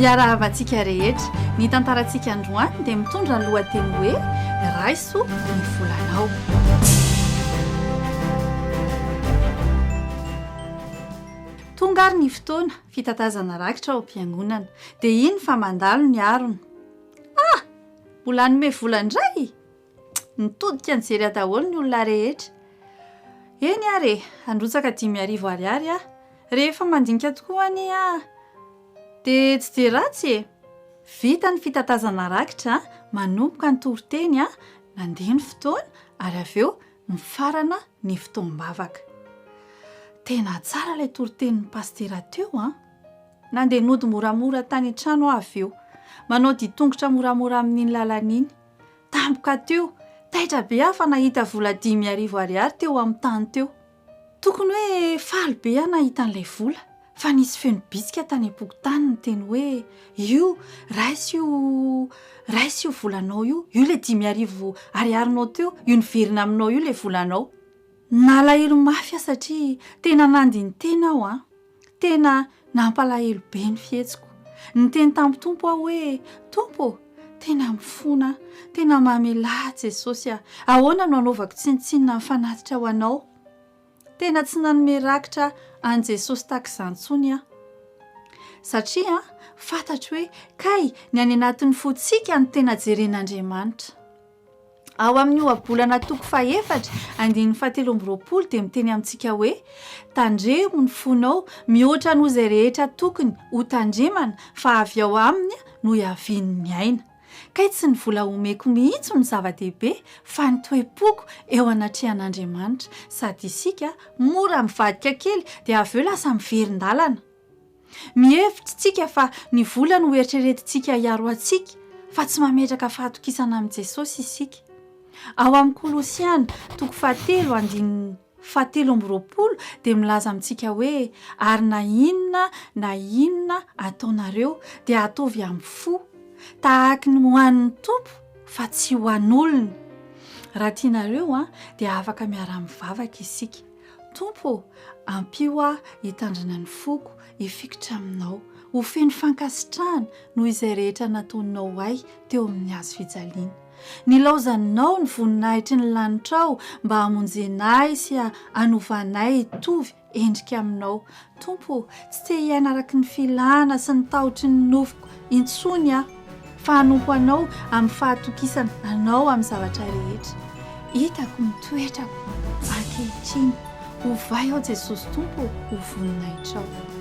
miarahavatsika rehetra ny tantarantsika androany dia mitondra ny lohateny hoe raiso ny volanao. Tonga ary ny fotoana fitatazana rakitra ao am-piangonana dia iny fa mandalo ny arony. Mbola nome volandray nitodika ny jery daholo ny olona rehetra. Eny are androtsaka 5,000 ariary rehefa mandinika tokoa any dia tsy dia ratsy vita ny fitatazana rakitra manomboka ny toriteny nandeha ny fotoana ary avy eo mifarana ny fotoam-bavaka. Tena tsara ilay toritenin'ny pastera teo nandeha nody moramora tany an-trano avy eo manao ditongotra moramora amin'iny lalana iny. Tampoka teo taitra be fa nahita vola 5,000 ariary teo amin'ny tany teo. Tokony hoe faly be nahita an'ilay vola fa nisy feno bitsika tany am-pokotany ny teny hoe io raisy io volanao io ilay 5,000 ariarinao teo io niverina aminao io ilay volanao. Nalahelo mafy satria tena nandiny tena aho tena nampalahelo be ny fihetsiko. Niteny tamin'ny tompo aho hoe tompo tena mifona tena mamela Jesosy ahoana no anaovako tsinontsinona mifanatitra ho anao. Tena tsy nanome rakitra an Jesosy takizany intsony satria fantatro hoe kay ny any anatin'ny fotsika ny tena jeren'Andriamanitra. Ao amin'ny ohabolana toko 4:7 dia miteny amintsika hoe tandremo ny fonao mihoatra noho izay rehetra tokony ho tandremana fa avy ao aminy no hiaviany ny aina. Kay tsy ny vola omeko mihitsy ny zava-dehibe fa ny toe-poko eo anatrehan'Andriamanitra sady isika mora mivadika kely dia avy eo lasa miverin-dalana. Mihevitra tsika fa ny vola no eritreretintsika hiaro antsika fa tsy mametraka fahatokisana amin'i Jesosy isika. Ao amin'ny Kolosiana toko 7:17 dia milaza amintsika hoe ary na inona ataonareo dia ataovy amin'ny fo tahaka ny ho an'ny tompo fa tsy ho an'olona. Raha tianareo dia afaka miara-mivavaka isika. Tompo ampio hitandrina ny foko hifikitra aminao ho feno fankasitrahana noho izay rehetra nataonao ahy teo amin'ny hazo fijaliana. Nilaozanao ny voninahitry ny lanitrao mba hamonjenay sy hanovanay tovy endrika aminao. Tompo tsy te hiaina araka ny filana sy ny taotry ny nofoko intsony fa hanompo anao amin'ny fahatokisana anao amin'ny zavatra rehetra. Hitako ny toetrako ankehitriny. Ovay ao Jesosy Tompo ho voninahitrao.